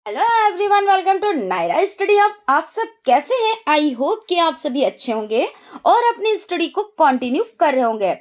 Hello everyone, welcome to Naira study hub. आप सब कैसे हैं? आई होप कि आप सभी अच्छे होंगे और अपनी स्टडी को कंटिन्यू कर रहे होंगे।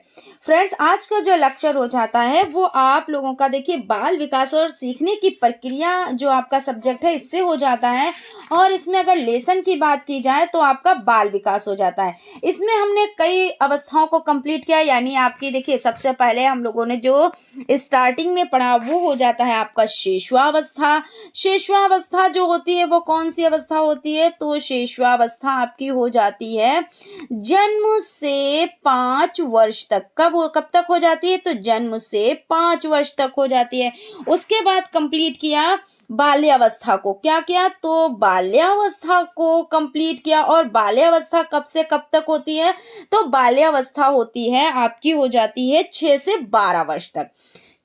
फ्रेंड्स, आज का जो लेक्चर हो जाता है वो आप लोगों का देखिए बाल विकास और सीखने की प्रक्रिया जो आपका सब्जेक्ट है इससे हो जाता है। और इसमें अगर लेसन की बात की जाए तो आपका बाल विकास हो जाता है। इसमें हमने कई अवस्थाओं को कंप्लीट किया, यानी आपकी देखिए सबसे पहले हम लोगों ने जो स्टार्टिंग में पढ़ा वो हो जाता है आपका शेषवावस्था। शेषवावस्था जो होती है वो कौन सी अवस्था होती है? तो शेषवावस्था आपकी हो जाती है जन्म से 5 वर्ष तक। कब तक हो जाती है? तो जन्म से 5 वर्ष तक हो जाती है। उसके बाद कंप्लीट किया बाल्यावस्था को। क्या किया? तो बाल्यावस्था को कंप्लीट किया। और बाल्यावस्था कब से कब तक होती है? तो बाल्यावस्था होती है आपकी हो जाती है 6 से 12 वर्ष तक।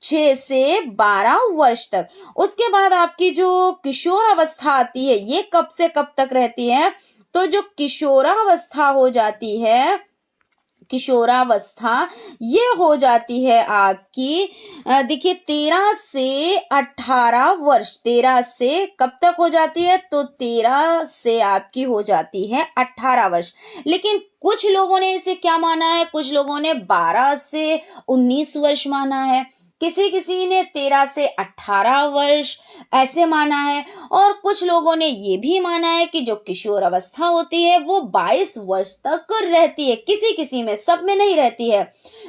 6 से 12 वर्ष तक। उसके बाद आपकी जो किशोर अवस्था आती है ये कब से कब तक रहती है? तो जो किशोरावस्था हो जाती है, किशोरावस्था ये हो जाती है आपकी देखिए 13 से 18 वर्ष। 13 से कब तक हो जाती है? तो 13 से आपकी हो जाती है 18 वर्ष। लेकिन कुछ लोगों ने इसे क्या माना है? कुछ लोगों ने 12 से 19 वर्ष माना है, किसी किसी ने 13 से 18 वर्ष ऐसे माना है। और कुछ लोगों ने ये भी माना है कि जो किशोर अवस्था होती है वो 22 वर्ष तक रहती है, किसी किसी में, सब में नहीं रहती है।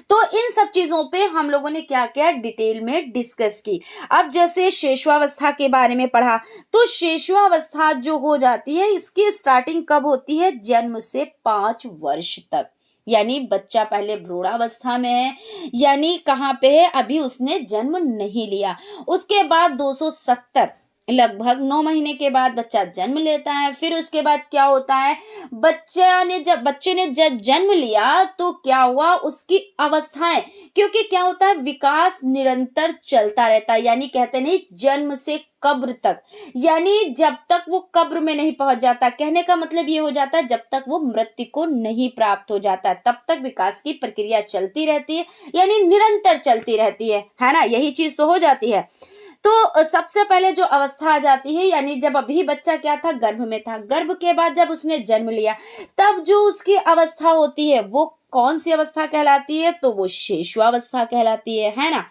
तो इन सब चीजों पे हम लोगों ने क्या किया? डिटेल में डिस्कस की। अब जैसे शेषवावस्था के बारे में पढ़ा, तो शेषवावस्था जो हो जाती है इसकी स्टार्टिंग कब होती है? जन्म से 5 वर्ष तक। यानी बच्चा पहले भ्रूणावस्था में है, यानी कहाँ पे है? अभी उसने जन्म नहीं लिया। उसके बाद 270 लगभग 9 महीने के बाद बच्चा जन्म लेता है। फिर उसके बाद क्या होता है? बच्चे ने जब जन्म लिया तो क्या हुआ? उसकी अवस्थाएं, क्योंकि क्या होता है विकास निरंतर चलता रहता है, यानी कहते नहीं जन्म से कब्र तक, यानी जब तक वो कब्र में नहीं पहुंच जाता। कहने का मतलब ये हो जाता है जब तक वो मृत्यु को नहीं प्राप्त हो जाता तब तक विकास की प्रक्रिया चलती रहती है, यानी निरंतर चलती रहती है ना? यही चीज तो हो जाती है। तो सबसे पहले जो अवस्था आ जाती है, यानी जब अभी बच्चा क्या था? गर्भ में था। गर्भ के बाद जब उसने जन्म लिया तब जो उसकी अवस्था होती है वो कौन सी अवस्था कहलाती है? तो वो शेषवावस्था कहलाती है ना?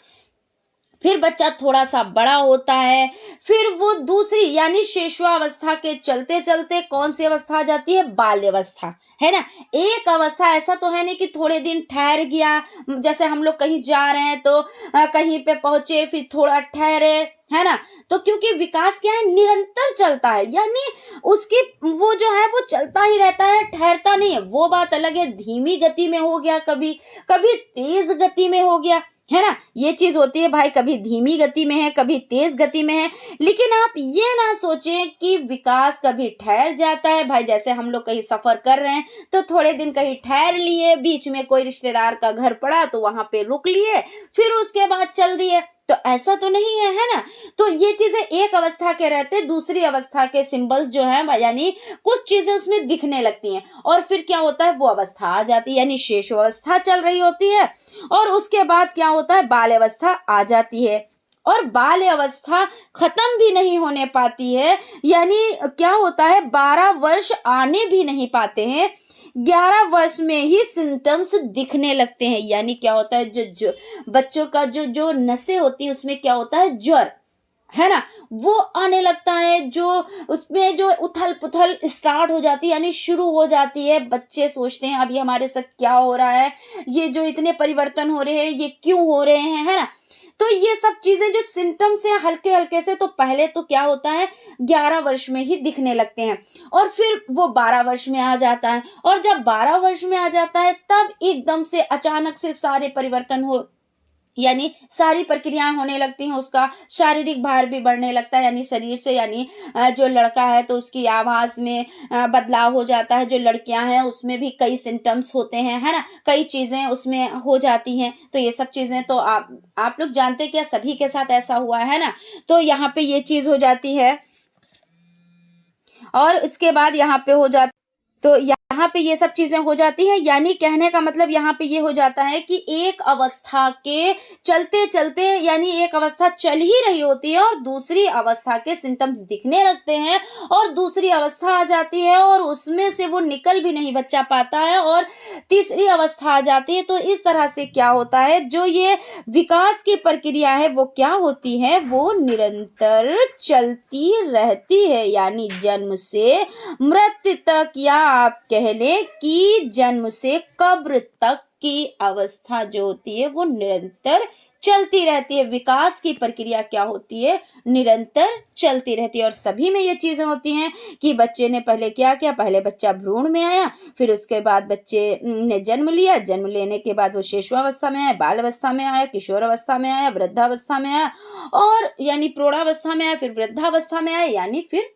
फिर बच्चा थोड़ा सा बड़ा होता है, फिर वो दूसरी यानी शेषवावस्था के चलते चलते कौन सी अवस्था आ जाती है? बाल्यावस्था, है ना? एक अवस्था ऐसा तो है नहीं कि थोड़े दिन ठहर गया, जैसे हम लोग कहीं जा रहे हैं तो कहीं पे पहुंचे फिर थोड़ा ठहरे, है ना? तो क्योंकि विकास क्या है? निरंतर चलता है, यानी उसकी वो जो है वो चलता ही रहता है, ठहरता नहीं है। वो बात अलग है, धीमी गति में हो गया, कभी कभी तेज गति में हो गया, है ना? ये चीज होती है भाई, कभी धीमी गति में है, कभी तेज गति में है। लेकिन आप ये ना सोचें कि विकास कभी ठहर जाता है। भाई जैसे हम लोग कहीं सफर कर रहे हैं तो थोड़े दिन कहीं ठहर लिए, बीच में कोई रिश्तेदार का घर पड़ा तो वहां पे रुक लिए, फिर उसके बाद चल दिए, तो ऐसा तो नहीं है ना? तो ये चीजें एक अवस्था के रहते दूसरी अवस्था के सिंबल्स जो है, यानी कुछ चीजें उसमें दिखने लगती हैं और फिर क्या होता है? वो अवस्था आ जाती है, यानी शेष अवस्था चल रही होती है। और उसके बाद क्या होता है? बाल्यावस्था आ जाती है। और बाल्य अवस्था खत्म भी नहीं होने पाती है, यानी क्या होता है? 12 वर्ष आने भी नहीं पाते हैं, 11 वर्ष में ही सिम्टम्स दिखने लगते हैं। यानी क्या होता है? जो बच्चों का जो नसें होती है उसमें क्या होता है? ज्वर, है ना? वो आने लगता है, जो उसमें जो उथल पुथल स्टार्ट हो जाती है, यानी शुरू हो जाती है। बच्चे सोचते हैं अभी हमारे साथ क्या हो रहा है, ये जो इतने परिवर्तन हो रहे हैं ये क्यों हो रहे हैं, है ना? तो ये सब चीजें जो सिम्टम्स हैं हल्के हल्के से, तो पहले तो क्या होता है? 11 वर्ष में ही दिखने लगते हैं और फिर वो 12 वर्ष में आ जाता है। और जब 12 वर्ष में आ जाता है तब एकदम से अचानक से सारे परिवर्तन हो, यानी सारी प्रक्रियाएं होने लगती हैं। उसका शारीरिक भार भी बढ़ने लगता है, यानी शरीर से, यानी जो लड़का है तो उसकी आवाज में बदलाव हो जाता है, जो लड़कियां हैं उसमें भी कई सिम्टम्स होते हैं, है ना? कई चीजें उसमें हो जाती हैं। तो ये सब चीजें तो आप लोग जानते क्या? सभी के साथ ऐसा हुआ है ना? तो यहाँ पे ये चीज हो जाती है और इसके बाद यहाँ पे हो जाती, तो यहाँ पे ये सब चीजें हो जाती हैं, यानी कहने का मतलब यहाँ पे ये हो जाता है कि एक अवस्था के चलते चलते, यानी एक अवस्था चल ही रही होती है और दूसरी अवस्था के सिम्टम्स दिखने लगते हैं और दूसरी अवस्था आ जाती है और उसमें से वो निकल भी नहीं बच्चा पाता है और तीसरी अवस्था आ जाती है। तो इस तरह से क्या होता है, जो ये विकास की प्रक्रिया है वो क्या होती है, वो निरंतर चलती रहती है, यानी जन्म से मृत्यु तक, या आप कह लें कि जन्म से कब्र तक की अवस्था जो होती है वो निरंतर चलती रहती है। विकास की प्रक्रिया क्या होती है, निरंतर चलती रहती है। और सभी में ये चीजें होती हैं कि बच्चे ने पहले क्या किया, पहले बच्चा भ्रूण में आया, फिर उसके बाद बच्चे ने जन्म लिया, जन्म लेने के बाद वो शिशुअवस्था में आया, बाल अवस्था में आया, किशोर अवस्था में आया, वृद्धावस्था में आया, और यानी प्रौढ़ावस्था में आया, फिर वृद्धावस्था में आया, यानी फिर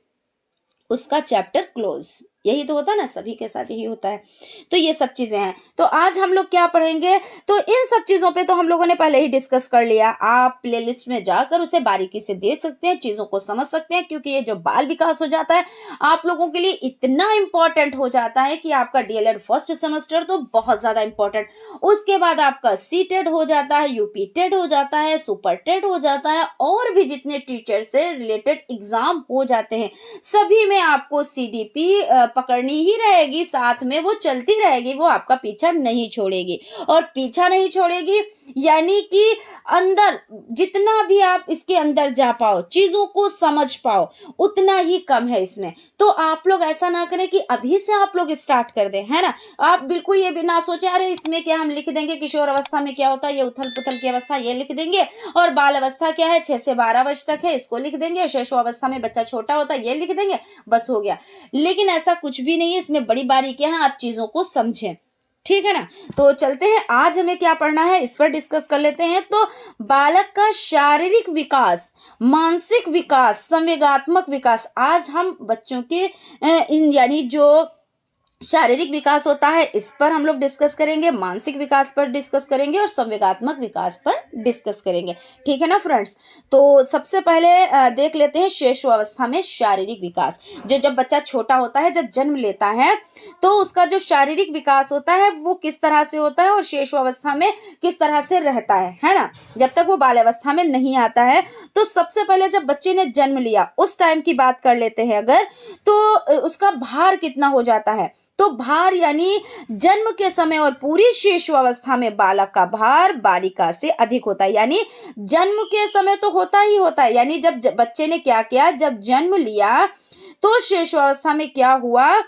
उसका चैप्टर क्लोज। यही तो होता है ना, सभी के साथ यही होता है। तो ये सब चीजें हैं। तो आज हम लोग क्या पढ़ेंगे, तो इन सब चीजों पे तो हम लोगों ने पहले ही डिस्कस कर लिया। आप प्लेलिस्ट में जाकर उसे बारीकी से देख सकते हैं, चीजों को समझ सकते हैं, क्योंकि ये जो बाल विकास हो जाता है आप लोगों के लिए इतना इंपॉर्टेंट हो जाता है कि आपका डीएलएड फर्स्ट सेमेस्टर तो बहुत ज्यादा इंपॉर्टेंट, उसके बाद आपका सी-टेट हो जाता है, यूपी टेट हो जाता है, सुपर टेट हो जाता है, और भी जितने टीचर से रिलेटेड एग्जाम हो जाते हैं सभी में आपको सीडीपी पकड़नी ही रहेगी, साथ में वो चलती रहेगी, वो आपका पीछा नहीं छोड़ेगी। और पीछा नहीं छोड़ेगी यानी कि अंदर जितना भी आप इसके अंदर जा पाओ, चीजों को समझ पाओ, उतना ही कम है इसमें। तो आप लोग ऐसा ना करें कि अभी से आप लोग स्टार्ट कर दें, है ना। आप बिल्कुल ये भी ना सोचे अरे इसमें क्या हम लिख देंगे, किशोर अवस्था में क्या होता है, ये उथल पुथल की अवस्था ये लिख देंगे, और बाल अवस्था क्या है 6 से 12 वर्ष तक है, इसको लिख देंगे, शिशु अवस्था में बच्चा छोटा होता है ये लिख देंगे, बस हो गया। लेकिन ऐसा कुछ भी नहीं है, इसमें बड़ी बारीकियां हैं, आप चीजों को समझें, ठीक है ना। तो चलते हैं, आज हमें क्या पढ़ना है इस पर डिस्कस कर लेते हैं। तो बालक का शारीरिक विकास, मानसिक विकास, संवेगात्मक विकास, आज हम बच्चों के यानी जो शारीरिक विकास होता है इस पर हम लोग डिस्कस करेंगे, मानसिक विकास पर डिस्कस करेंगे और संवेगात्मक विकास पर डिस्कस करेंगे, ठीक है ना फ्रेंड्स। तो सबसे पहले देख लेते हैं शिशु अवस्था में शारीरिक विकास। जो जब बच्चा छोटा होता है, जब जन्म लेता है, तो उसका जो शारीरिक विकास होता है वो किस तरह से होता है और शिशु अवस्था में किस तरह से रहता है ना, जब तक वो बाल अवस्था में नहीं आता है। तो सबसे पहले जब बच्चे ने जन्म लिया उस टाइम की बात कर लेते हैं अगर, तो उसका भार कितना हो जाता है। तो भार यानी जन्म के समय और पूरी शिशु अवस्था में बालक का भार बालिका से अधिक होता है, यानी जन्म के समय तो होता ही होता है, यानी जब बच्चे ने क्या किया, जब जन्म लिया तो शिशु अवस्था में क्या हुआ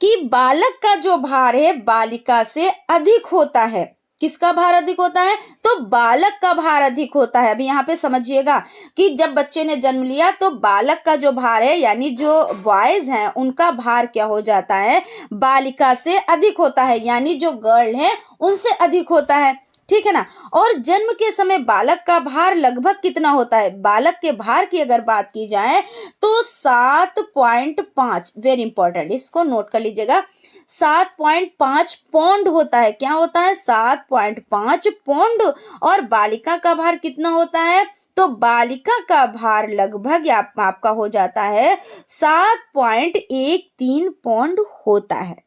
कि बालक का जो भार है बालिका से अधिक होता है। किसका भार अधिक होता है, तो बालक का भार अधिक होता है। अभी यहाँ पे समझिएगा कि जब बच्चे ने जन्म लिया तो बालक का जो भार है, यानी जो बॉयज हैं उनका भार क्या हो जाता है, बालिका से अधिक होता है, यानी जो गर्ल है उनसे अधिक होता है, ठीक है ना। और जन्म के समय बालक का भार लगभग कितना होता है, बालक के भार की अगर बात की जाए तो 7.5, वेरी इंपॉर्टेंट, इसको नोट कर लीजिएगा, 7.5 पौंड होता है। क्या होता है, 7.5 पौंड। और बालिका का भार कितना होता है, तो बालिका का भार लगभग आपका हो जाता है 7.13 पौंड होता है,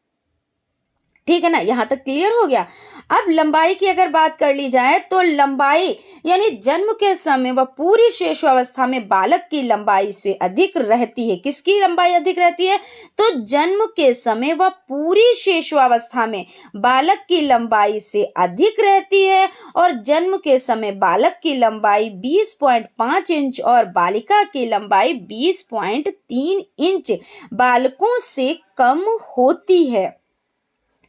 ठीक है ना। यहां तक क्लियर हो गया। अब लंबाई की अगर बात कर ली जाए तो लंबाई यानी जन्म के समय वह पूरी शिशु अवस्था में बालक की लंबाई से अधिक रहती है। किसकी लंबाई अधिक रहती है, तो जन्म के समय वह पूरी शिशु अवस्था में बालक की लंबाई से अधिक रहती है, और जन्म के समय बालक की लंबाई 20.5 इंच और बालिका की लंबाई 20.3 इंच बालकों से कम होती है,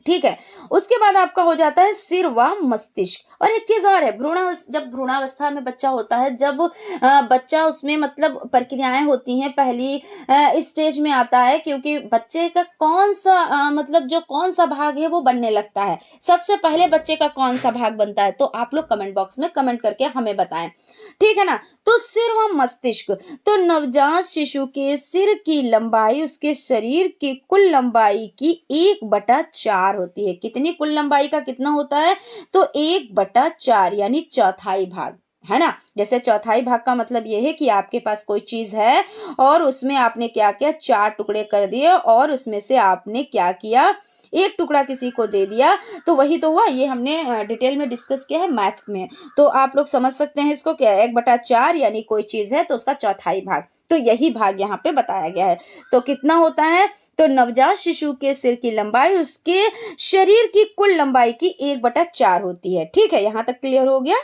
ठीक है। उसके बाद आपका हो जाता है सिर व मस्तिष्क। और एक चीज और है, जब भ्रूणावस्था में बच्चा होता है, जब बच्चा उसमें मतलब प्रक्रियाएं होती हैं, पहली स्टेज में आता है, क्योंकि बच्चे का कौन सा मतलब जो कौन सा भाग है वो बनने लगता है। सबसे पहले बच्चे का कौन सा भाग बनता है, तो आप लोग कमेंट बॉक्स में कमेंट करके हमें बताएं, ठीक है ना। तो सिर व मस्तिष्क, तो नवजात शिशु के सिर की लंबाई उसके शरीर की कुल लंबाई की 1/4 होती है। कितनी कुल लंबाई का कितना होता है, तो 1/4 यानी चौथाई भाग, है ना। जैसे चौथाई भाग का मतलब ये है कि आपके पास कोई चीज है और उसमें आपने क्या किया, 4 टुकड़े कर दिए और उसमें से आपने क्या किया, एक टुकड़ा किसी को दे दिया, तो वही तो हुआ। ये हमने डिटेल में डिस्कस किया है मैथ में, तो आप लोग समझ सकते हैं इसको क्या, 1/4 यानी कोई चीज है तो उसका चौथाई भाग, तो यही भाग यहाँ पे बताया गया है। तो कितना होता है, तो नवजात शिशु के सिर की लंबाई उसके शरीर की कुल लंबाई की 1/4 होती है। ठीक है, यहाँ तक क्लियर हो गया।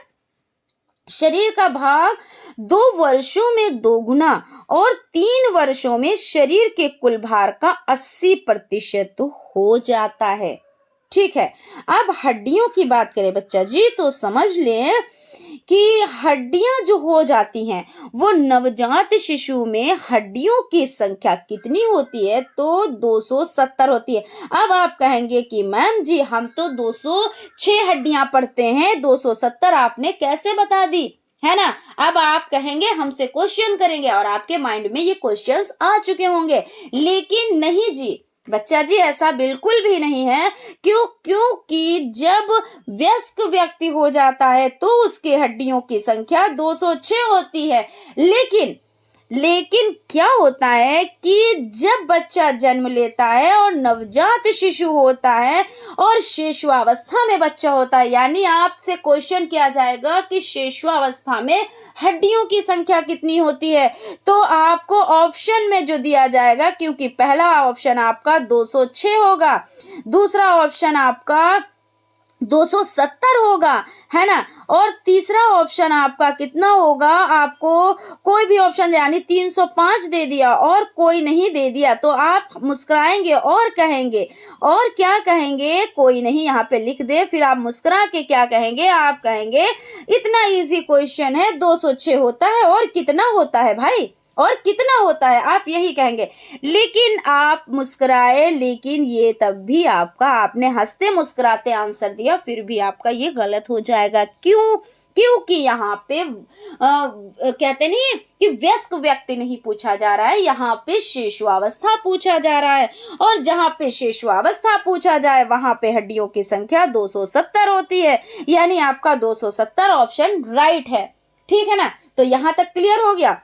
शरीर का भाग 2 वर्षों में 2 गुना और 3 वर्षों में शरीर के कुल भार का 80% हो जाता है। ठीक है, अब हड्डियों की बात करें बच्चा जी, तो समझ लें कि हड्डियां जो हो जाती हैं वो नवजात शिशु में हड्डियों की संख्या कितनी होती है, तो 270 होती है। अब आप कहेंगे कि मैम जी हम तो 206 हड्डियां पढ़ते हैं, 270 आपने कैसे बता दी, है ना। अब आप कहेंगे हमसे क्वेश्चन करेंगे और आपके माइंड में ये क्वेश्चंस आ चुके होंगे, लेकिन नहीं जी बच्चा जी, ऐसा बिल्कुल भी नहीं है। क्योंकि जब वयस्क व्यक्ति हो जाता है तो उसकी हड्डियों की संख्या 206 होती है, लेकिन क्या होता है कि जब बच्चा जन्म लेता है और नवजात शिशु होता है और शिशुअवस्था में बच्चा होता है, यानी आपसे क्वेश्चन किया जाएगा कि शिशुअवस्था में हड्डियों की संख्या कितनी होती है, तो आपको ऑप्शन में जो दिया जाएगा, क्योंकि पहला ऑप्शन आपका 206 होगा, दूसरा ऑप्शन आपका 270 होगा, है ना, और तीसरा ऑप्शन आपका कितना होगा, आपको कोई भी ऑप्शन यानी 305 दे दिया और कोई नहीं दे दिया, तो आप मुस्कुराएंगे और कहेंगे, और क्या कहेंगे, कोई नहीं यहाँ पे लिख दे, फिर आप मुस्कुरा के क्या कहेंगे, आप कहेंगे इतना इजी क्वेश्चन है, 206 होता है और कितना होता है भाई, और कितना होता है, आप यही कहेंगे। लेकिन आप मुस्कुराए, लेकिन ये तब भी आपका, आपने हंसते मुस्कुराते आंसर दिया, फिर भी आपका ये गलत हो जाएगा। क्यों? क्योंकि यहाँ पे कहते नहीं कि वयस्क व्यक्ति नहीं पूछा जा रहा है, यहाँ पे शिशुअवस्था पूछा जा रहा है, और जहाँ पे शिशुअवस्था पूछा जाए वहां पे हड्डियों की संख्या 270 होती है, यानी आपका 270 ऑप्शन राइट है। ठीक है ना, तो यहाँ तक क्लियर हो गया।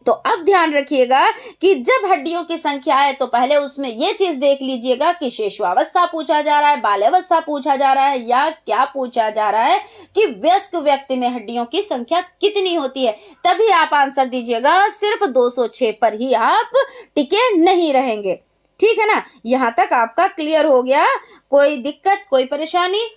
तो अब ध्यान रखिएगा कि जब हड्डियों की संख्या है तो पहले उसमें ये चीज देख लीजिएगा कि शिशुअवस्था पूछा जा रहा है, बाल्यावस्था पूछा जा रहा है, या क्या पूछा जा रहा है कि वयस्क व्यक्ति में हड्डियों की संख्या कितनी होती है, तभी आप आंसर दीजिएगा। सिर्फ 206 पर ही आप टिके नहीं रहेंगे। ठीक है ना, यहां तक आपका क्लियर हो गया, कोई दिक्कत, कोई परेशानी?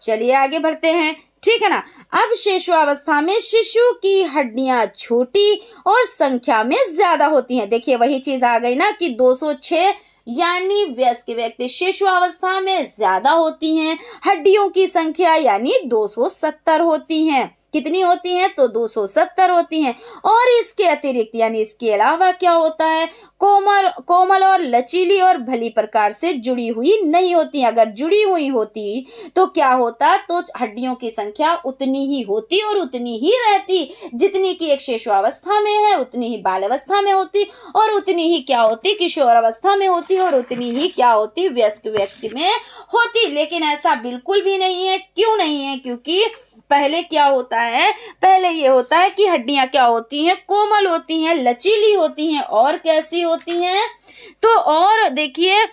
चलिए आगे बढ़ते हैं। ठीक है ना, अब शिशुअवस्था में शिशु की हड्डियां छोटी और संख्या में ज्यादा होती हैं। देखिए वही चीज आ गई ना कि 206 यानी वयस्क व्यक्ति शिशुअवस्था में ज्यादा होती हैं, हड्डियों की संख्या यानी 270 होती हैं। कितनी होती हैं, तो 270 होती हैं। और इसके अतिरिक्त यानी इसके अलावा क्या होता है, कोमल और लचीली और भली प्रकार से जुड़ी हुई नहीं होती। अगर जुड़ी हुई होती तो क्या होता, तो हड्डियों की संख्या उतनी ही होती और उतनी ही रहती जितनी की एक शिशुअवस्था में है, उतनी ही बाल्यावस्था में होती, और उतनी ही क्या होती, किशोरावस्था में होती, और उतनी ही क्या होती, वयस्क व्यक्ति में होती। लेकिन ऐसा बिल्कुल भी नहीं है। क्यों नहीं है? क्योंकि पहले क्या होता है, पहले ये होता है कि हड्डियां क्या होती हैं, कोमल होती हैं, लचीली होती हैं, और कैसी होती हैं, तो और देखिए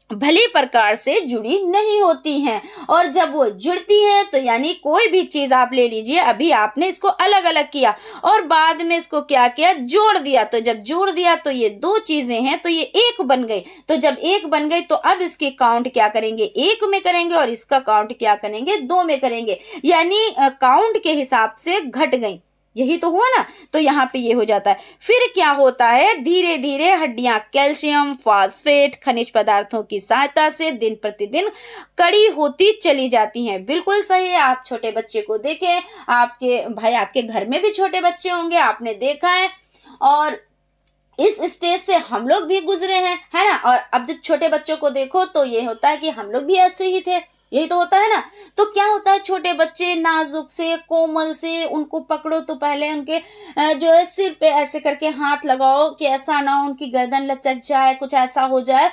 भली प्रकार से जुड़ी नहीं होती हैं। और जब वो जुड़ती हैं तो यानी कोई भी चीज आप ले लीजिए, अभी आपने इसको अलग अलग किया और बाद में इसको क्या किया, जोड़ दिया, तो जब जोड़ दिया तो ये 2 चीजें हैं तो ये 1 बन गई। तो जब 1 बन गई तो अब इसकी काउंट क्या करेंगे, 1 में करेंगे, और इसका काउंट क्या करेंगे, 2 में करेंगे, यानी काउंट के हिसाब से घट गई। यही तो हुआ ना, तो यहाँ पे ये हो जाता है। फिर क्या होता है, धीरे धीरे हड्डियां कैल्शियम, फास्फेट, खनिज पदार्थों की सहायता से दिन प्रतिदिन कड़ी होती चली जाती हैं। बिल्कुल सही है। आप छोटे बच्चे को देखें, आपके घर में भी छोटे बच्चे होंगे, आपने देखा है, और इस स्टेज से हम लोग भी गुजरे हैं, है ना। और अब जब छोटे बच्चों को देखो तो ये होता है कि हम लोग भी ऐसे ही थे, यही तो होता है ना। तो क्या होता है, छोटे बच्चे नाजुक से कोमल से उनको पकड़ो तो पहले उनके जो है सिर पे ऐसे करके हाथ लगाओ कि ऐसा ना हो उनकी गर्दन लचक जाए, कुछ ऐसा हो जाए।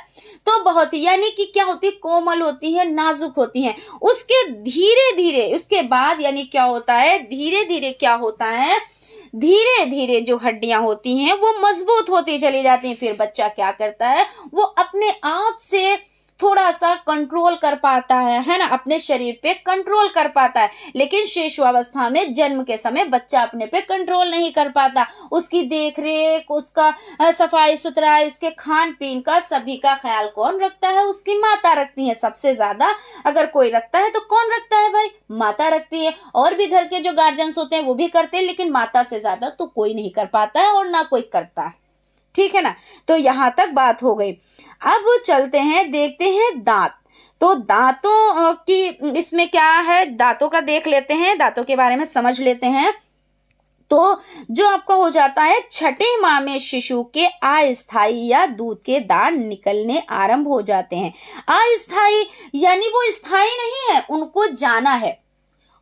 तो बहुत ही यानी कि क्या होती है, कोमल होती है, नाजुक होती हैं। उसके धीरे धीरे उसके बाद यानी क्या होता है, धीरे धीरे क्या होता है, धीरे धीरे जो हड्डियां होती हैं वो मजबूत होती चली जाती हैं। फिर बच्चा क्या करता है, वो अपने आप से थोड़ा सा कंट्रोल कर पाता है ना, अपने शरीर पे कंट्रोल कर पाता है। लेकिन शिशुअवस्था में जन्म के समय बच्चा अपने पे कंट्रोल नहीं कर पाता। उसकी देख रेख, उसका सफाई सुथराई, उसके खान पीन का सभी का ख्याल कौन रखता है, उसकी माता रखती है सबसे ज्यादा। अगर कोई रखता है तो कौन रखता है भाई, माता रखती है। और भी घर के जो गार्जियंस होते हैं वो भी करते हैं, लेकिन माता से ज्यादा तो कोई नहीं कर पाता है और ना कोई करता है। ठीक है ना। तो यहां तक बात हो गई। अब चलते हैं, देखते हैं दांत। तो दांतों की इसमें क्या है, दांतों का देख लेते हैं, दांतों के बारे में समझ लेते हैं। तो जो आपका हो जाता है, छठे माह में शिशु के अस्थायी या दूध के दांत निकलने आरंभ हो जाते हैं। अस्थायी यानी वो स्थायी नहीं है, उनको जाना है,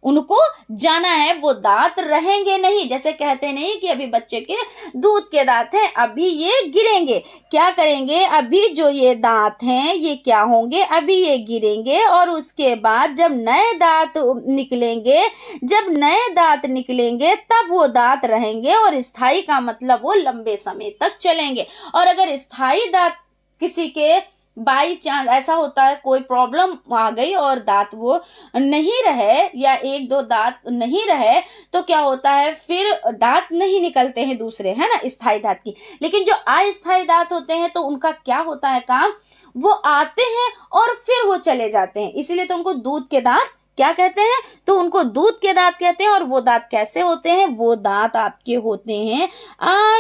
उनको जाना है, वो दांत रहेंगे नहीं। जैसे कहते नहीं कि अभी बच्चे के दूध के दांत हैं, अभी ये गिरेंगे। क्या करेंगे, अभी जो ये दांत हैं ये क्या होंगे, अभी ये गिरेंगे और उसके बाद जब नए दांत निकलेंगे, जब नए दांत निकलेंगे तब वो दांत रहेंगे। और स्थायी का मतलब वो लंबे समय तक चलेंगे। और अगर स्थायी दांत किसी के बाई चांस ऐसा होता है, कोई प्रॉब्लम आ गई और दांत वो नहीं रहे या एक दो दांत नहीं रहे, तो क्या होता है, फिर दांत नहीं निकलते हैं दूसरे, है ना, स्थायी दांत की। लेकिन जो अस्थायी दांत होते हैं तो उनका क्या होता है काम, वो आते हैं और फिर वो चले जाते हैं। इसीलिए तो उनको दूध के दांत क्या कहते हैं, तो उनको दूध के दांत कहते हैं। और वो दांत कैसे होते हैं, वो दांत आपके होते हैं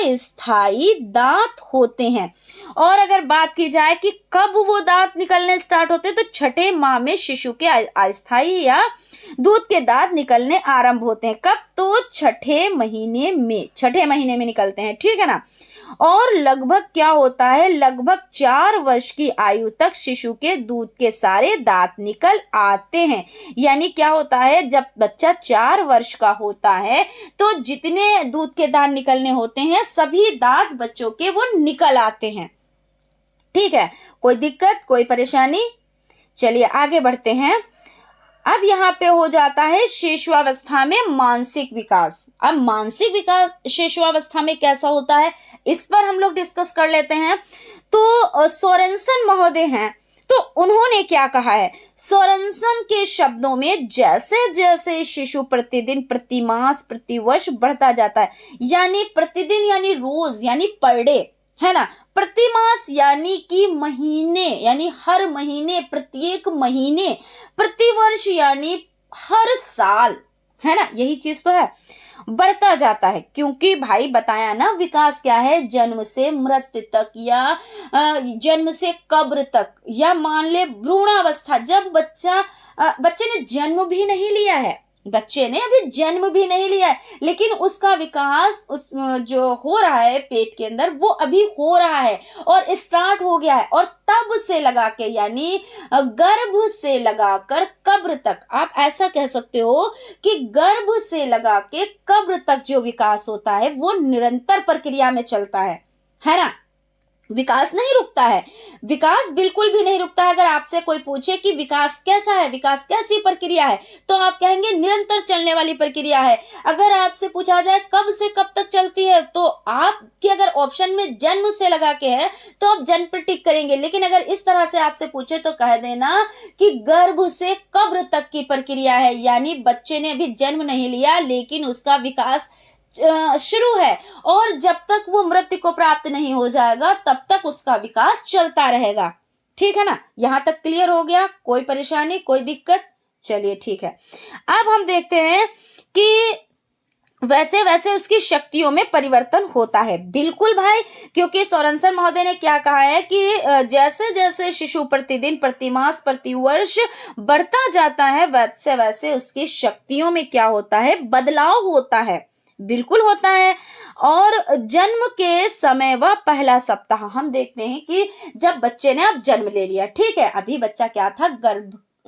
अस्थायी दांत होते हैं। और अगर बात की जाए कि कब वो दांत निकलने स्टार्ट होते हैं, तो छठे माह में शिशु के अस्थायी या दूध के दांत निकलने आरंभ होते हैं। कब, तो छठे महीने में निकलते हैं। ठीक है ना। और लगभग क्या होता है, लगभग 4 वर्ष की आयु तक शिशु के दूध के सारे दांत निकल आते हैं। यानी क्या होता है, जब बच्चा 4 वर्ष का होता है तो जितने दूध के दांत निकलने होते हैं सभी दांत बच्चों के वो निकल आते हैं। ठीक है, कोई दिक्कत, कोई परेशानी। चलिए आगे बढ़ते हैं। अब यहाँ पे हो जाता है शिशुअवस्था में मानसिक विकास। अब मानसिक विकास शिशुअवस्था में कैसा होता है, इस पर हम लोग डिस्कस कर लेते हैं। तो सोरेनसन महोदय हैं, तो उन्होंने क्या कहा है, सोरेनसन के शब्दों में जैसे जैसे शिशु प्रतिदिन, प्रतिमास, प्रतिवर्ष बढ़ता जाता है, यानी प्रतिदिन यानी रोज यानी पर डे, है ना, प्रतिमास यानी कि महीने, यानी हर महीने, प्रत्येक महीने, प्रतिवर्ष यानी हर साल, है ना, यही चीज तो है, बढ़ता जाता है। क्योंकि भाई बताया ना, विकास क्या है, जन्म से मृत्यु तक या जन्म से कब्र तक, या मान ले भ्रूणावस्था, जब बच्चे ने जन्म भी नहीं लिया है, बच्चे ने अभी जन्म भी नहीं लिया है, लेकिन उसका विकास उस जो हो रहा है पेट के अंदर वो अभी हो रहा है और स्टार्ट हो गया है। और तब से लगा के यानी गर्भ से लगाकर कब्र तक, आप ऐसा कह सकते हो कि गर्भ से लगा के कब्र तक जो विकास होता है वो निरंतर प्रक्रिया में चलता है ना। विकास नहीं रुकता है, विकास बिल्कुल भी नहीं रुकता है। अगर आपसे कोई पूछे कि विकास कैसा है, विकास कैसी प्रक्रिया है, तो आप कहेंगे निरंतर चलने वाली प्रक्रिया है। अगर आपसे पूछा जाए कब से कब तक चलती है, तो आपके अगर ऑप्शन में जन्म से लगा के है तो आप जन्म पर टिक करेंगे। लेकिन अगर इस तरह से आपसे पूछे तो कह देना कि गर्भ से कब्र तक की प्रक्रिया है, यानी बच्चे ने अभी जन्म नहीं लिया लेकिन उसका विकास शुरू है, और जब तक वो मृत्यु को प्राप्त नहीं हो जाएगा तब तक उसका विकास चलता रहेगा। ठीक है ना, यहां तक क्लियर हो गया, कोई परेशानी, कोई दिक्कत। चलिए ठीक है, अब हम देखते हैं कि वैसे वैसे उसकी शक्तियों में परिवर्तन होता है। बिल्कुल भाई, क्योंकि सोरेनसन महोदय ने क्या कहा है कि जैसे जैसे शिशु प्रतिदिन, प्रतिमास, प्रतिवर्ष बढ़ता जाता है वैसे वैसे उसकी शक्तियों में क्या होता है, बदलाव होता है। बिल्कुल होता है। और जन्म के समय व पहला सप्ताह हम देखते हैं कि जब बच्चे ने अब जन्म ले लिया, ठीक है, अभी बच्चा क्या था,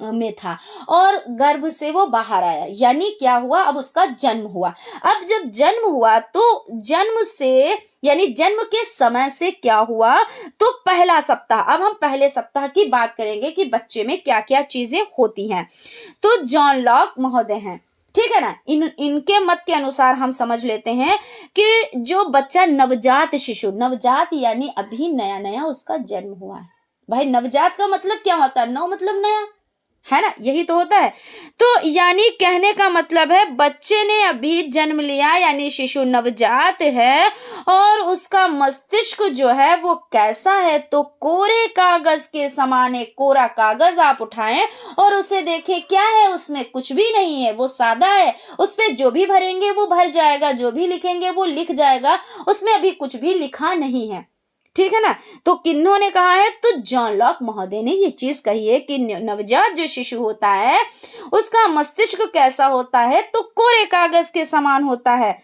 में था और गर्भ से वो बाहर आया, यानी क्या हुआ, अब उसका जन्म हुआ। अब जब जन्म हुआ तो जन्म से यानी जन्म के समय से क्या हुआ, तो पहला सप्ताह, अब हम पहले सप्ताह की बात करेंगे कि बच्चे में क्या क्या चीजें होती हैं। तो जॉन लॉक महोदय हैं, ठीक है ना, इनके मत के अनुसार हम समझ लेते हैं कि जो बच्चा नवजात शिशु, नवजात यानी अभी नया नया उसका जन्म हुआ है। भाई नवजात का मतलब क्या होता है, नव मतलब नया, है ना, यही तो होता है। तो यानी कहने का मतलब है बच्चे ने अभी जन्म लिया, यानी शिशु नवजात है और उसका मस्तिष्क जो है वो कैसा है, तो कोरे कागज के समान है। कोरा कागज आप उठाएं और उसे देखें, क्या है उसमें, कुछ भी नहीं है, वो सादा है, उस पे जो भी भरेंगे वो भर जाएगा, जो भी लिखेंगे वो लिख जाएगा, उसमें अभी कुछ भी लिखा नहीं है, ठीक है ना। तो किन्होंने कहा है, तो जॉन लॉक महोदय ने ये चीज कही है कि नवजात जो शिशु होता है उसका मस्तिष्क कैसा होता है, तो कोरे कागज के समान होता है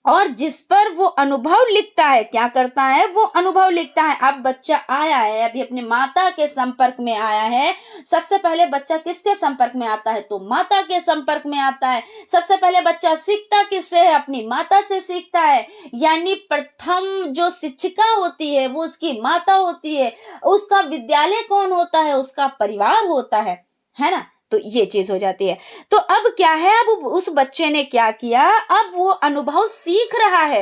और जिस पर वो अनुभव लिखता है, क्या करता है, वो अनुभव लिखता है। अब बच्चा आया है, अभी अपने माता के संपर्क में आया है। सबसे पहले बच्चा किसके संपर्क में आता है, तो माता के संपर्क में आता है। सबसे पहले बच्चा सीखता किससे है, अपनी माता से सीखता है, यानी प्रथम जो शिक्षिका होती है वो उसकी माता होती है। उसका विद्यालय कौन होता है, उसका परिवार होता है ना। तो ये चीज हो जाती है। तो अब क्या है, अब उस बच्चे ने क्या किया, अब वो अनुभव सीख रहा है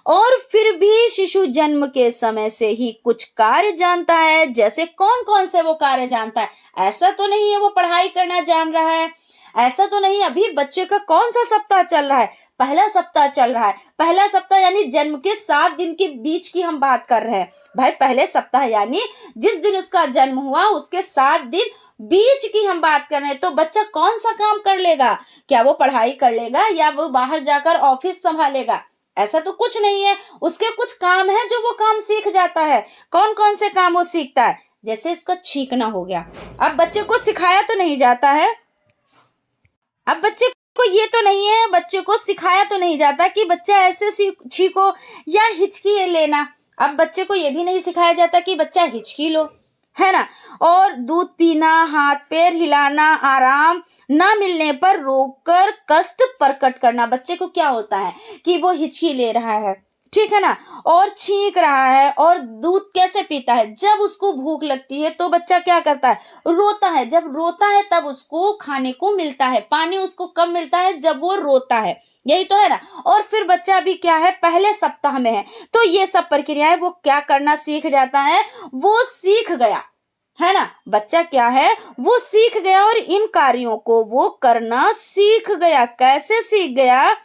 और फिर भी शिशु जन्म के समय से ही कुछ कार्य जानता है। जैसे कौन कौन से वो कार्य जानता है, ऐसा तो नहीं है वो पढ़ाई करना जान रहा है, ऐसा तो नहीं। अभी बच्चे का कौन सा सप्ताह चल रहा है, पहला सप्ताह चल रहा है। पहला सप्ताह यानी जन्म के 7 दिन के बीच की हम बात कर रहे हैं। भाई पहले सप्ताह यानी जिस दिन उसका जन्म हुआ उसके 7 दिन बीच की हम बात कर रहे हैं। तो बच्चा कौन सा काम कर लेगा, क्या वो पढ़ाई कर लेगा या वो बाहर जाकर ऑफिस संभालेगा, ऐसा तो कुछ नहीं है। उसके कुछ काम है जो वो काम सीख जाता है। कौन कौन से काम वो सीखता है, जैसे उसका छींकना हो गया। अब बच्चे को सिखाया तो नहीं जाता है, अब बच्चे को ये तो नहीं है, बच्चे को सिखाया तो नहीं जाता कि बच्चा ऐसे छींको या हिचकी लेना। अब बच्चे को ये भी नहीं सिखाया जाता कि बच्चा हिचकी लो, है ना। और दूध पीना, हाथ पैर हिलाना, आराम ना मिलने पर रोककर कष्ट प्रकट करना। बच्चे को क्या होता है कि वो हिचकी ले रहा है, ठीक है ना, और छींक रहा है। और दूध कैसे पीता है, जब उसको भूख लगती है तो बच्चा क्या करता है, रोता है। जब रोता है तब उसको खाने को मिलता है। पानी उसको कब मिलता है, जब वो रोता है, यही तो है ना। और फिर बच्चा अभी क्या है, पहले सप्ताह में है, तो ये सब प्रक्रियाएं वो क्या करना सीख जाता है, वो सीख गया, है ना। बच्चा क्या है, वो सीख गया और इन कार्यों को वो करना सीख गया। कैसे सीख गया,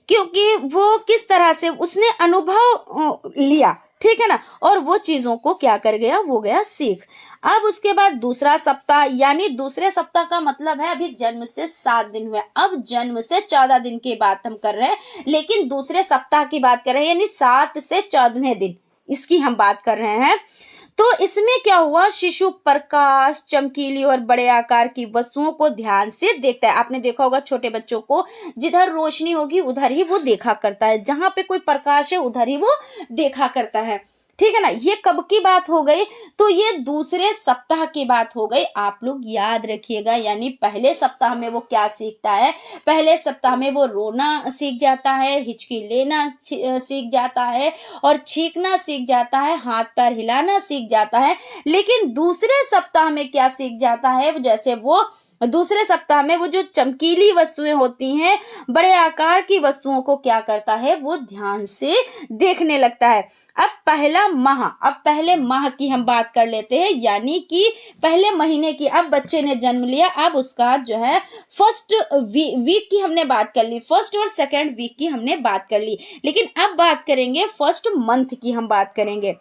क्योंकि वो किस तरह से उसने अनुभव लिया, ठीक है ना, और वो चीजों को क्या कर गया, वो गया सीख। अब उसके बाद दूसरा सप्ताह, यानी दूसरे सप्ताह का मतलब है अभी जन्म से 7 दिन हुए, अब जन्म से 14 दिन की बात हम कर रहे हैं, लेकिन दूसरे सप्ताह की बात कर रहे हैं, यानी 7 से 14वें दिन इसकी हम बात कर रहे हैं। तो इसमें क्या हुआ, शिशु प्रकाश, चमकीली और बड़े आकार की वस्तुओं को ध्यान से देखता है। आपने देखा होगा छोटे बच्चों को, जिधर रोशनी होगी उधर ही वो देखा करता है, जहां पे कोई प्रकाश है उधर ही वो देखा करता है, ठीक है ना। ये कब की बात हो गई, तो ये दूसरे सप्ताह की बात हो गई। आप लोग याद रखिएगा, यानी पहले सप्ताह में वो क्या सीखता है, पहले सप्ताह में वो रोना सीख जाता है, हिचकी लेना सीख जाता है और छींकना सीख जाता है, हाथ पैर हिलाना सीख जाता है। लेकिन दूसरे सप्ताह में क्या सीख जाता है, जैसे वो दूसरे सप्ताह में वो जो चमकीली वस्तुएं होती हैं, बड़े आकार की वस्तुओं को क्या करता है, वो ध्यान से देखने लगता है। अब पहले माह की हम बात कर लेते हैं, यानी कि पहले महीने की। अब बच्चे ने जन्म लिया, अब उसका जो है फर्स्ट वीक की हमने बात कर ली, फर्स्ट और सेकंड वीक की हमने बात कर ली, लेकिन अब बात करेंगे फर्स्ट मंथ की हम बात करेंगे।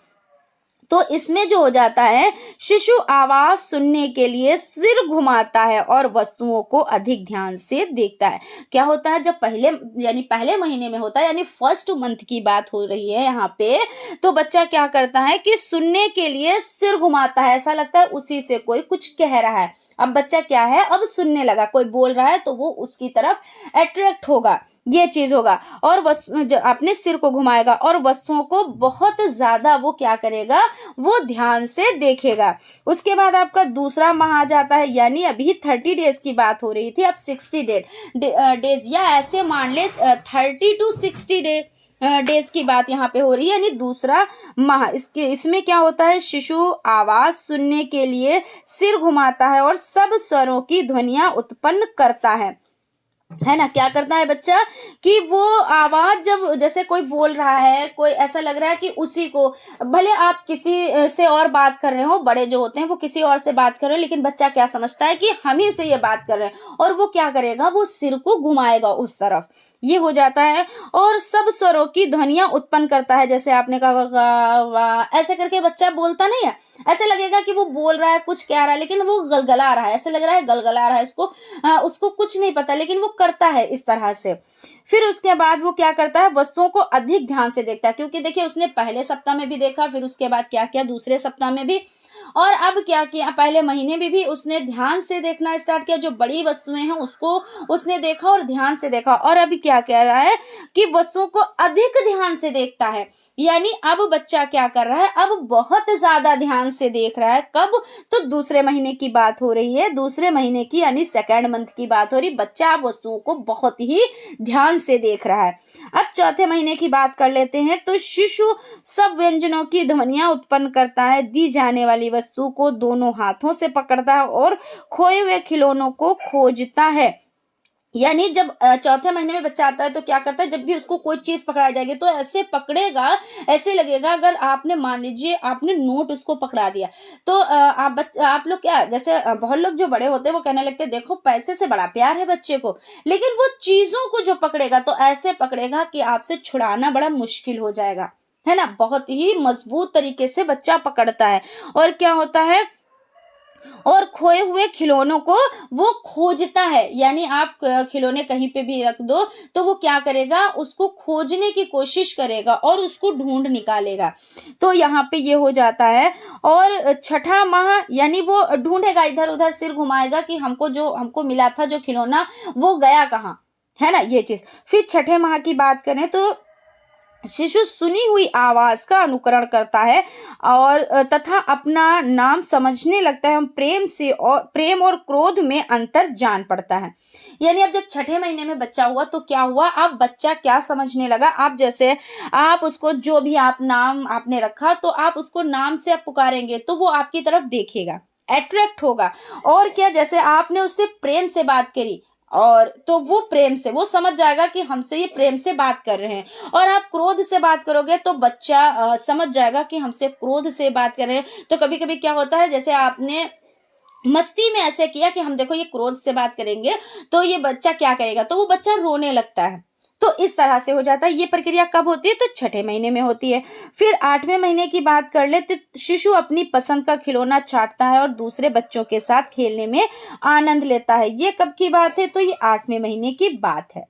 तो इसमें जो हो जाता है, शिशु आवाज सुनने के लिए सिर घुमाता है और वस्तुओं को अधिक ध्यान से देखता है। क्या होता है, जब पहले महीने में होता है, यानी फर्स्ट मंथ की बात हो रही है यहाँ पे, तो बच्चा क्या करता है कि सुनने के लिए सिर घुमाता है, ऐसा लगता है उसी से कोई कुछ कह रहा है। अब बच्चा क्या है, अब सुनने लगा, कोई बोल रहा है तो वो उसकी तरफ अट्रैक्ट होगा, ये चीज होगा। और अपने सिर को घुमाएगा और वस्तुओं को बहुत ज्यादा वो क्या करेगा, वो ध्यान से देखेगा। उसके बाद आपका दूसरा माह आ जाता है, यानी अभी 30 डेज की बात हो रही थी, अब 60 डेज या ऐसे मान ले 30 to 60 डेज की बात यहाँ पे हो रही है, यानी दूसरा माह। इसमें क्या होता है, शिशु आवाज सुनने के लिए सिर घुमाता है और सब स्वरों की ध्वनियां उत्पन्न करता है ना। क्या करता है बच्चा कि वो आवाज जब जैसे कोई बोल रहा है, कोई ऐसा लग रहा है कि उसी को, भले आप किसी से और बात कर रहे हो, बड़े जो होते हैं वो किसी और से बात कर रहे हो, लेकिन बच्चा क्या समझता है कि हम ही से ये बात कर रहे हैं, और वो क्या करेगा, वो सिर को घुमाएगा उस तरफ, ये हो जाता है। और सब स्वरों की ध्वनियां उत्पन्न करता है, जैसे आपने कहा गा वा, ऐसे करके बच्चा बोलता नहीं है, ऐसे लगेगा कि वो बोल रहा है, कुछ कह रहा है, लेकिन वो गलगला रहा है, ऐसे लग रहा है गलगला रहा है, उसको कुछ नहीं पता, लेकिन वो करता है इस तरह से। फिर उसके बाद वो क्या करता है, वस्तुओं को अधिक ध्यान से देखता है, क्योंकि देखिए उसने पहले सप्ताह में भी देखा, फिर उसके बाद क्या किया, दूसरे सप्ताह में भी, और अब क्या किया, पहले महीने में भी उसने ध्यान से देखना स्टार्ट किया, जो बड़ी वस्तुएं हैं उसको उसने देखा और ध्यान से देखा। और अभी क्या कह रहा है कि वस्तुओं को अधिक ध्यान से देखता है, यानी अब बच्चा क्या कर रहा है, अब बहुत ज्यादा ध्यान से देख रहा है। कब, तो दूसरे महीने की बात हो रही है, दूसरे महीने की यानी सेकेंड मंथ की बात हो रही। बच्चा अब वस्तुओं को बहुत ही ध्यान से देख रहा है। अब चौथे महीने की बात कर लेते हैं, तो शिशु सब व्यंजनों की ध्वनियां उत्पन्न करता है, दी जाने वाली वस्तु को दोनों हाथों से पकड़ता है और खोए हुए खिलौनों को खोजता है। यानी जब चौथे महीने में बच्चा आता है तो क्या करता है, जब भी उसको कोई चीज पकड़ाई जाएगी तो ऐसे पकड़ेगा, ऐसे लगेगा अगर आपने मान लीजिए आपने नोट उसको पकड़ा दिया, तो आप लोग क्या, जैसे बहुत लोग जो बड़े होते हैं वो कहने लगते हैं देखो पैसे से बड़ा प्यार है बच्चे को, लेकिन वो चीजों को जो पकड़ेगा तो ऐसे पकड़ेगा कि आपसे छुड़ाना बड़ा मुश्किल हो जाएगा, है ना। बहुत ही मजबूत तरीके से बच्चा पकड़ता है। और क्या होता है, और खोए हुए खिलौनों को वो खोजता है, यानी आप खिलौने कहीं पे भी रख दो तो वो क्या करेगा, उसको खोजने की कोशिश करेगा और उसको ढूंढ निकालेगा। तो यहाँ पे ये हो जाता है। और छठा माह यानी वो ढूंढेगा, इधर उधर सिर घुमाएगा कि हमको मिला था जो खिलौना वो गया कहाँ, है ना, ये चीज। फिर छठे माह की बात करें तो शिशु सुनी हुई आवाज का अनुकरण करता है और तथा अपना नाम समझने लगता है। प्रेम और क्रोध में अंतर जान पड़ता है। यानी अब जब छठे महीने में बच्चा हुआ तो क्या हुआ, अब बच्चा क्या समझने लगा, आप जैसे आप उसको जो भी आप नाम आपने रखा तो आप उसको नाम से आप पुकारेंगे तो वो आपकी तरफ देखेगा, अट्रैक्ट होगा। और क्या, जैसे आपने उससे प्रेम से बात करी और तो वो प्रेम से वो समझ जाएगा कि हमसे ये प्रेम से बात कर रहे हैं। और आप क्रोध से बात करोगे तो बच्चा समझ जाएगा कि हमसे क्रोध से बात कर रहे हैं। तो कभी कभी क्या होता है, जैसे आपने मस्ती में ऐसे किया कि हम देखो ये क्रोध से बात करेंगे तो ये बच्चा क्या करेगा, तो वो बच्चा रोने लगता है। तो इस तरह से हो जाता है। ये प्रक्रिया कब होती है, तो छठे महीने में होती है। फिर आठवें महीने की बात कर ले तो शिशु अपनी पसंद का खिलौना चाटता है और दूसरे बच्चों के साथ खेलने में आनंद लेता है। ये कब की बात है, तो ये आठवें महीने की बात है,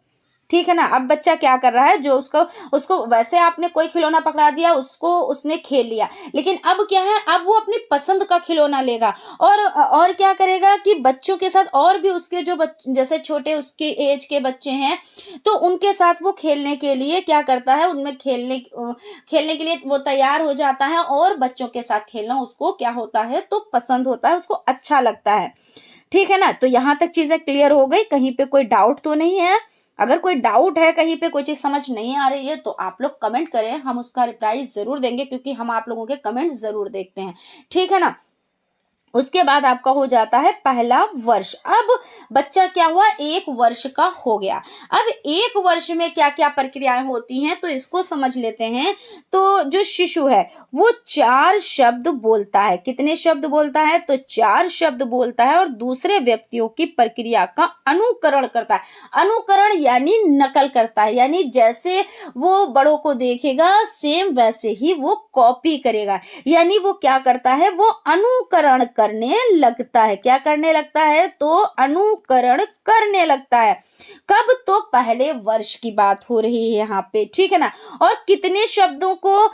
ठीक है ना। अब बच्चा क्या कर रहा है, जो उसको वैसे आपने कोई खिलौना पकड़ा दिया, उसको उसने खेल लिया, लेकिन अब क्या है, अब वो अपनी पसंद का खिलौना लेगा और क्या करेगा कि बच्चों के साथ और भी उसके जो जैसे छोटे उसके एज के बच्चे हैं तो उनके साथ वो खेलने के लिए क्या करता है, उनमें खेलने के लिए वो तैयार हो जाता है। और बच्चों के साथ खेलना उसको क्या होता है, तो पसंद होता है, उसको अच्छा लगता है, ठीक है ना। तो यहाँ तक चीजें क्लियर हो गई, कहीं पे कोई डाउट तो नहीं है। अगर कोई डाउट है, कहीं पे कोई चीज समझ नहीं आ रही है तो आप लोग कमेंट करें, हम उसका रिप्लाई जरूर देंगे, क्योंकि हम आप लोगों के कमेंट जरूर देखते हैं, ठीक है ना। उसके बाद आपका हो जाता है पहला वर्ष। अब बच्चा क्या हुआ, 1 वर्ष का हो गया। अब 1 वर्ष में क्या क्या प्रक्रियाएं होती हैं तो इसको समझ लेते हैं। तो जो शिशु है वो 4 शब्द बोलता है। कितने शब्द बोलता है, तो 4 शब्द बोलता है और दूसरे व्यक्तियों की प्रक्रिया का अनुकरण करता है। अनुकरण यानी नकल करता है, यानी जैसे वो बड़ों को देखेगा सेम वैसे ही वो कॉपी करेगा। यानी वो क्या करता है, वो अनुकरण करने लगता है। क्या करने लगता है, तो अनुकरण करने लगता है। कब, तो पहले वर्ष की बात हो रही है यहाँ पे, ठीक है ना। और कितने शब्दों को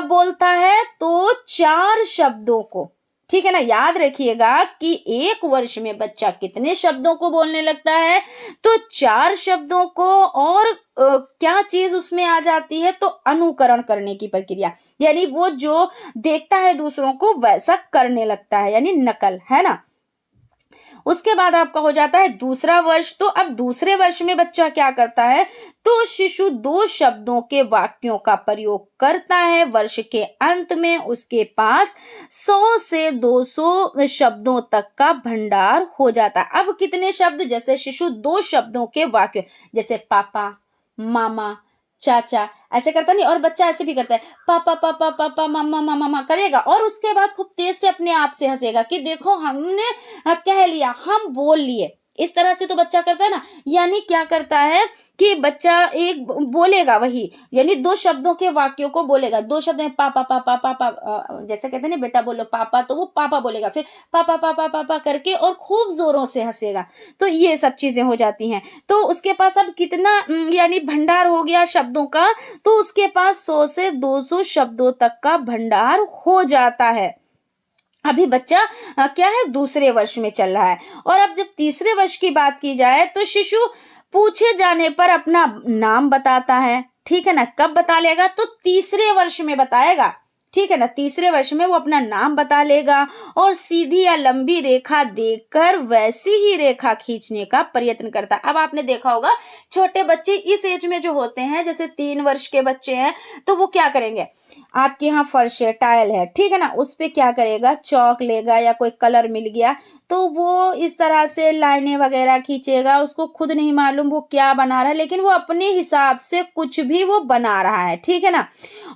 बोलता है, तो 4 शब्दों को, ठीक है ना। याद रखिएगा कि एक वर्ष में बच्चा कितने शब्दों को बोलने लगता है, तो 4 शब्दों को। और क्या चीज उसमें आ जाती है, तो अनुकरण करने की प्रक्रिया, यानी वो जो देखता है दूसरों को वैसा करने लगता है, यानी नकल, है ना। उसके बाद आपका हो जाता है दूसरा वर्ष। तो अब दूसरे वर्ष में बच्चा क्या करता है, तो शिशु 2 शब्दों के वाक्यों का प्रयोग करता है। वर्ष के अंत में उसके पास 100 से 200 शब्दों तक का भंडार हो जाता है। अब कितने शब्द, जैसे शिशु 2 शब्दों के वाक्य, जैसे पापा, मामा, चाचा, ऐसे करता नहीं। और बच्चा ऐसे भी करता है, पापा पापा पापा, मामा मामा मामा करेगा, और उसके बाद खूब तेज से अपने आप से हंसेगा कि देखो हमने कह लिया, हम बोल लिए। इस तरह से तो बच्चा करता है ना। यानी क्या करता है कि बच्चा एक बोलेगा वही, यानी 2 शब्दों के वाक्यों को बोलेगा। 2 शब्द में पापा पापा पापा, जैसे कहते हैं ना बेटा बोलो पापा, तो वो पापा बोलेगा, फिर पापा पापा पापा करके और खूब जोरों से हंसेगा। तो ये सब चीजें हो जाती हैं। तो उसके पास अब कितना यानी भंडार हो गया शब्दों का, तो उसके पास 100 से 200 शब्दों तक का भंडार हो जाता है। अभी बच्चा क्या है, दूसरे वर्ष में चल रहा है। और अब जब तीसरे वर्ष की बात की जाए, तो शिशु पूछे जाने पर अपना नाम बताता है। ठीक है ना। कब बता लेगा, तो तीसरे वर्ष में बताएगा। ठीक है ना। तीसरे वर्ष में वो अपना नाम बता लेगा और सीधी या लंबी रेखा देखकर वैसी ही रेखा खींचने का प्रयत्न करता है। अब आपने देखा होगा छोटे बच्चे इस एज में जो होते हैं, जैसे 3 वर्ष के बच्चे हैं, तो वो क्या करेंगे, आपके यहाँ फर्श है, टाइल है, ठीक है ना, उस पे क्या करेगा, चौक लेगा या कोई कलर मिल गया तो वो इस तरह से लाइनें वगैरह खींचेगा। उसको खुद नहीं मालूम वो क्या बना रहा है, लेकिन वो अपने हिसाब से कुछ भी वो बना रहा है। ठीक है ना।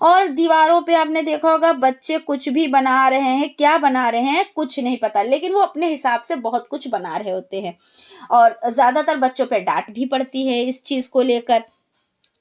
और दीवारों पे आपने देखा होगा बच्चे कुछ भी बना रहे हैं, क्या बना रहे हैं कुछ नहीं पता, लेकिन वो अपने हिसाब से बहुत कुछ बना रहे होते हैं। और ज्यादातर बच्चों पे डांट भी पड़ती है इस चीज को लेकर।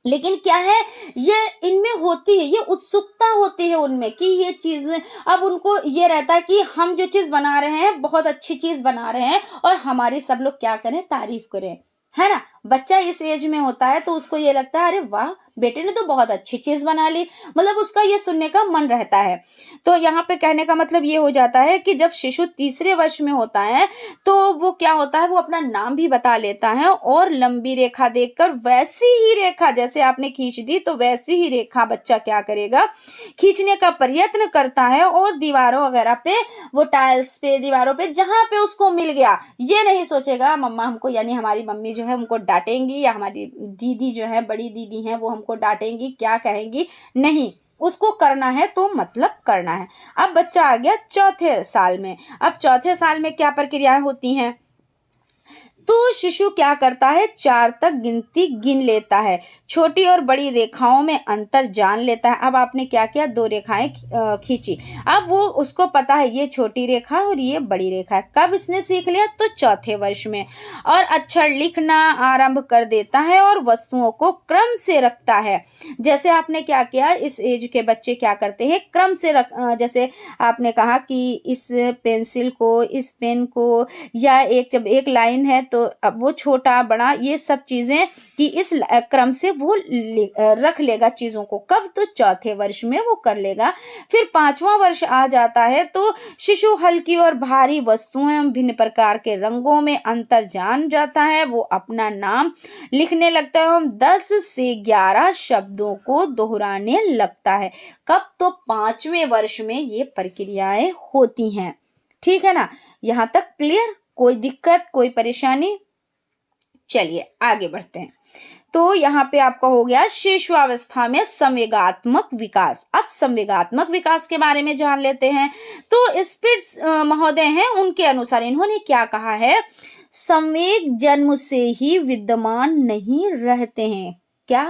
लेकिन क्या है, ये इनमें होती है, ये उत्सुकता होती है उनमें कि ये चीज, अब उनको ये रहता है कि हम जो चीज बना रहे हैं बहुत अच्छी चीज बना रहे हैं और हमारी सब लोग क्या करें, तारीफ करें, है ना। बच्चा इस एज में होता है तो उसको ये लगता है अरे वाह बेटे ने तो बहुत अच्छी चीज बना ली, मतलब उसका ये सुनने का मन रहता है। तो यहाँ पे कहने का मतलब ये हो जाता है कि जब शिशु तीसरे वर्ष में होता है तो वो क्या होता है, वो अपना नाम भी बता लेता है और लंबी रेखा देखकर वैसी ही रेखा जैसे आपने खींच दी तो वैसी ही रेखा बच्चा क्या करेगा, खींचने का प्रयत्न करता है। और दीवारों वगैरह पे, वो टाइल्स पे, दीवारों पे जहां पे उसको मिल गया, ये नहीं सोचेगा मम्मा हमको, यानी हमारी मम्मी जो है हमको डांटेंगी या हमारी दीदी जो है, बड़ी दीदी हैं, वो हमको डांटेंगी, क्या कहेंगी, नहीं, उसको करना है तो मतलब करना है। अब बच्चा आ गया चौथे साल में। अब चौथे साल में क्या प्रक्रियाएं होती हैं, तो शिशु क्या करता है, 4 तक गिनती गिन लेता है, छोटी और बड़ी रेखाओं में अंतर जान लेता है। अब आपने क्या किया, 2 रेखाएं खींची, अब वो उसको पता है ये छोटी रेखा और ये बड़ी रेखा है। कब इसने सीख लिया, तो चौथे वर्ष में। और अक्षर लिखना आरंभ कर देता है और वस्तुओं को क्रम से रखता है। जैसे आपने क्या किया, इस एज के बच्चे क्या करते हैं, क्रम से जैसे आपने कहा कि इस पेंसिल को, इस पेन को, या जब एक लाइन है तो अब वो छोटा बड़ा ये सब चीजें कि इस क्रम से वो रख लेगा चीजों को। कब, तो चौथे वर्ष में वो कर लेगा। फिर 5वां वर्ष आ जाता है तो शिशु हल्की और भारी वस्तुएं, भिन्न प्रकार के रंगों में अंतर जान जाता है। वो अपना नाम लिखने लगता है और 10 से 11 शब्दों को दोहराने लगता है। कब, तो 5वें वर्ष में ये प्रक्रियाएं होती हैं। ठीक है ना। यहां तक क्लियर, कोई दिक्कत, कोई परेशानी? चलिए आगे बढ़ते हैं। तो यहाँ पे आपका हो गया शिशुअवस्था में संवेगात्मक विकास। अब संवेगात्मक विकास के बारे में जान लेते हैं। तो स्पिट्स महोदय हैं, उनके अनुसार इन्होंने क्या कहा है, संवेग जन्म से ही विद्यमान नहीं रहते हैं। क्या,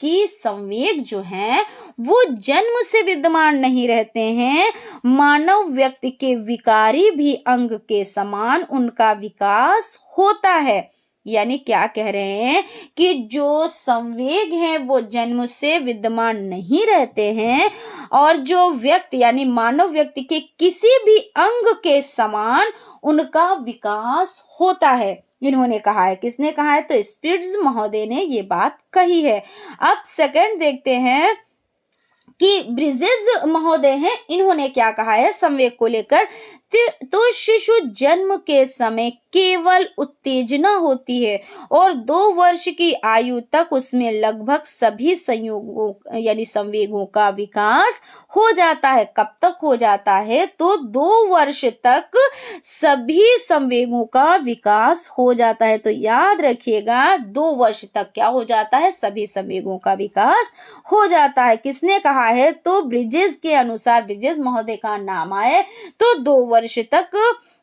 कि संवेग जो हैं वो जन्म से विद्यमान नहीं रहते हैं, मानव व्यक्ति के विकारी भी अंग के समान उनका विकास होता है। यानी क्या कह रहे हैं कि जो संवेग हैं वो जन्म से विद्यमान नहीं रहते हैं और जो व्यक्ति यानी मानव व्यक्ति के किसी भी अंग के समान उनका विकास होता है। इन्होंने कहा है, किसने कहा है, तो स्पिट्ज महोदय ने ये बात कही है। अब सेकंड देखते हैं कि ब्रिजेस महोदय हैं, इन्होंने क्या कहा है संवेग को लेकर। तो शिशु जन्म के समय केवल उत्तेजना होती है और 2 वर्ष की आयु तक उसमें लगभग सभी संयोगों यानी संवेगों का विकास हो जाता है। कब तक हो जाता है? तो 2 वर्ष तक सभी संवेगों का विकास हो जाता है। तो याद रखिएगा 2 वर्ष तक क्या हो जाता है? सभी संवेगों का विकास हो जाता है। किसने कहा है? तो ब्रिजेस के अनुसार, ब्रिजेस महोदय का नाम आए तो 2 वर्ष तक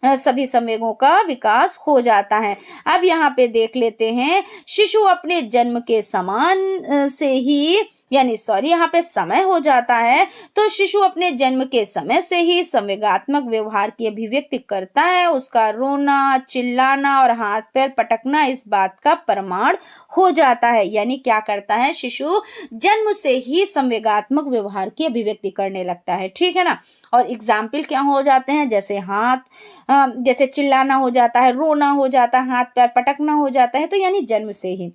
सभी संवेगों का विकास हो जाता है। अब यहाँ पे देख लेते हैं, शिशु अपने जन्म के समान से ही यहाँ पे समय हो जाता है। तो शिशु अपने जन्म के समय से ही संवेगात्मक व्यवहार की अभिव्यक्ति करता है। उसका रोना, चिल्लाना और हाथ पैर पटकना इस बात का प्रमाण हो जाता है। यानी क्या करता है? शिशु जन्म से ही संवेगात्मक व्यवहार की अभिव्यक्ति करने लगता है। ठीक है ना। और एग्जाम्पल क्या हो जाते हैं? जैसे चिल्लाना हो जाता है, रोना हो जाता है, हाथ पैर पटकना हो जाता है। तो यानी जन्म से ही।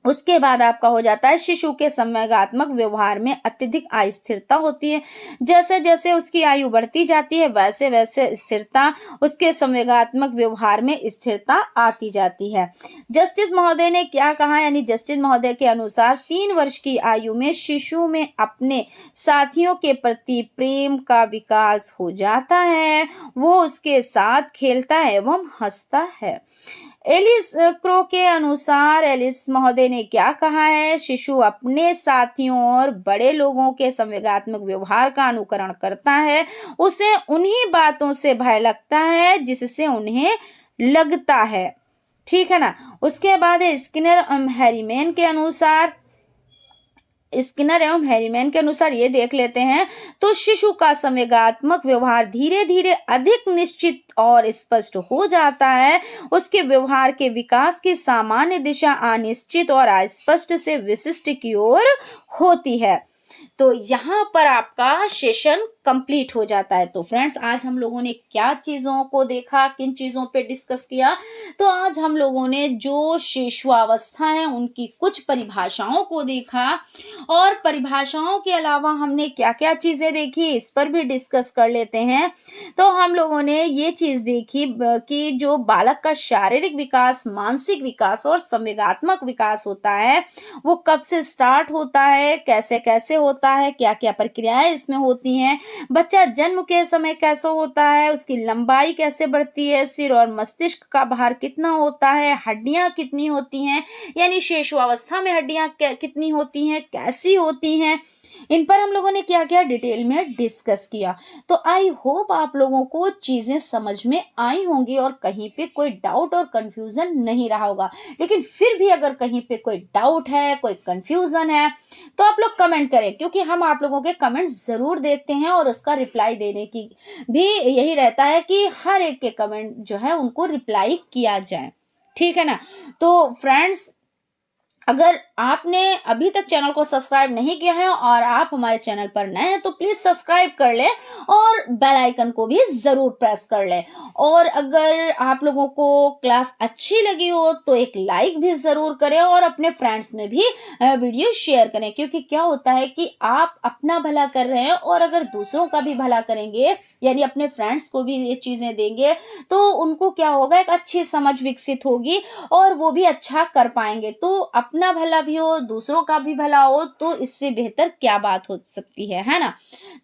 उसके बाद आपका हो जाता है शिशु के संवेगात्मक व्यवहार में अत्यधिक अस्थिरता होती है। जैसे जैसे उसकी आयु बढ़ती जाती है वैसे वैसे स्थिरता, उसके संवेगात्मक व्यवहार में स्थिरता आती जाती है। जस्टिस महोदय ने क्या कहा? यानी जस्टिस महोदय के अनुसार 3 वर्ष की आयु में शिशु में अपने साथियों के प्रति प्रेम का विकास हो जाता है। वो उसके साथ खेलता है एवं हंसता है। एलिस क्रो के अनुसार एलिस महोदय ने क्या कहा है? शिशु अपने साथियों और बड़े लोगों के संवेगात्मक व्यवहार का अनुकरण करता है। उसे उन्हीं बातों से भय लगता है जिससे उन्हें लगता है। ठीक है ना। उसके बाद है स्किनर एवं हैरीमैन के अनुसार ये देख लेते हैं। तो शिशु का संवेगात्मक व्यवहार धीरे धीरे अधिक निश्चित और स्पष्ट हो जाता है। उसके व्यवहार के विकास की सामान्य दिशा अनिश्चित और अस्पष्ट से विशिष्ट की ओर होती है। तो यहाँ पर आपका सेशन कंप्लीट हो जाता है। तो फ्रेंड्स, आज हम लोगों ने क्या चीज़ों को देखा, किन चीज़ों पे डिस्कस किया? तो आज हम लोगों ने जो शिशुअवस्था है उनकी कुछ परिभाषाओं को देखा और परिभाषाओं के अलावा हमने क्या क्या चीज़ें देखी इस पर भी डिस्कस कर लेते हैं। तो हम लोगों ने ये चीज़ देखी कि जो बालक का शारीरिक विकास, मानसिक विकास और संवेगात्मक विकास होता है वो कब से स्टार्ट होता है, कैसे कैसे होता है, क्या क्या प्रक्रियाएं इसमें होती हैं, बच्चा जन्म के समय कैसे होता है, उसकी लंबाई कैसे बढ़ती है, सिर और मस्तिष्क का भार कितना होता है, हड्डियां कितनी होती हैं, यानी शिशुअवस्था में हड्डियां कितनी होती हैं, कैसी होती हैं, इन पर हम लोगों ने क्या क्या डिटेल में डिस्कस किया। तो आई होप आप लोगों को चीज़ें समझ में आई होंगी और कहीं पे कोई डाउट और कंफ्यूजन नहीं रहा होगा। लेकिन फिर भी अगर कहीं पे कोई डाउट है, कोई कंफ्यूजन है तो आप लोग कमेंट करें, क्योंकि हम आप लोगों के कमेंट ज़रूर देखते हैं और उसका रिप्लाई देने की भी यही रहता है कि हर एक के कमेंट जो है उनको रिप्लाई किया जाए। ठीक है ना। तो फ्रेंड्स, अगर आपने अभी तक चैनल को सब्सक्राइब नहीं किया है और आप हमारे चैनल पर नए हैं तो प्लीज़ सब्सक्राइब कर लें और बेल आइकन को भी ज़रूर प्रेस कर लें। और अगर आप लोगों को क्लास अच्छी लगी हो तो एक लाइक भी ज़रूर करें और अपने फ्रेंड्स में भी वीडियो शेयर करें, क्योंकि क्या होता है कि आप अपना भला कर रहे हैं और अगर दूसरों का भी भला करेंगे, यानी अपने फ्रेंड्स को भी ये चीज़ें देंगे तो उनको क्या होगा, एक अच्छी समझ विकसित होगी और वो भी अच्छा कर पाएंगे। तो अपना भला भी हो, दूसरों का भी भला हो, तो इससे बेहतर क्या बात हो सकती है ना।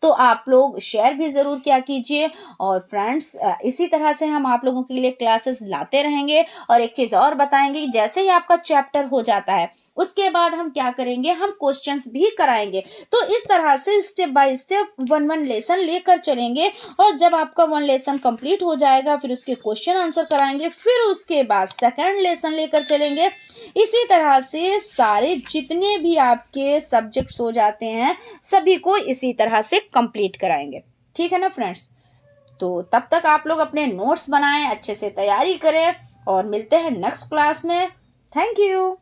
तो आप लोग शेयर भी ज़रूर किया कीजिए। और फ्रेंड्स, इसी तरह से हम आप लोगों के लिए क्लासेस लाते रहेंगे। और एक चीज़ और बताएंगे कि जैसे ही आपका चैप्टर हो जाता है उसके बाद हम क्या करेंगे, हम क्वेश्चंस भी कराएंगे। तो इस तरह से स्टेप बाय स्टेप 1 लेसन लेकर चलेंगे और जब आपका 1 लेसन कंप्लीट हो जाएगा फिर उसके क्वेश्चन आंसर कराएंगे, फिर उसके बाद 2nd लेसन लेकर चलेंगे। इसी तरह से सारे जितने भी आपके सब्जेक्ट्स हो जाते हैं सभी को इसी तरह से कंप्लीट कराएंगे। ठीक है ना फ्रेंड्स। तो तब तक आप लोग अपने नोट्स बनाएं, अच्छे से तैयारी करें और मिलते हैं नेक्स्ट क्लास में। Thank you.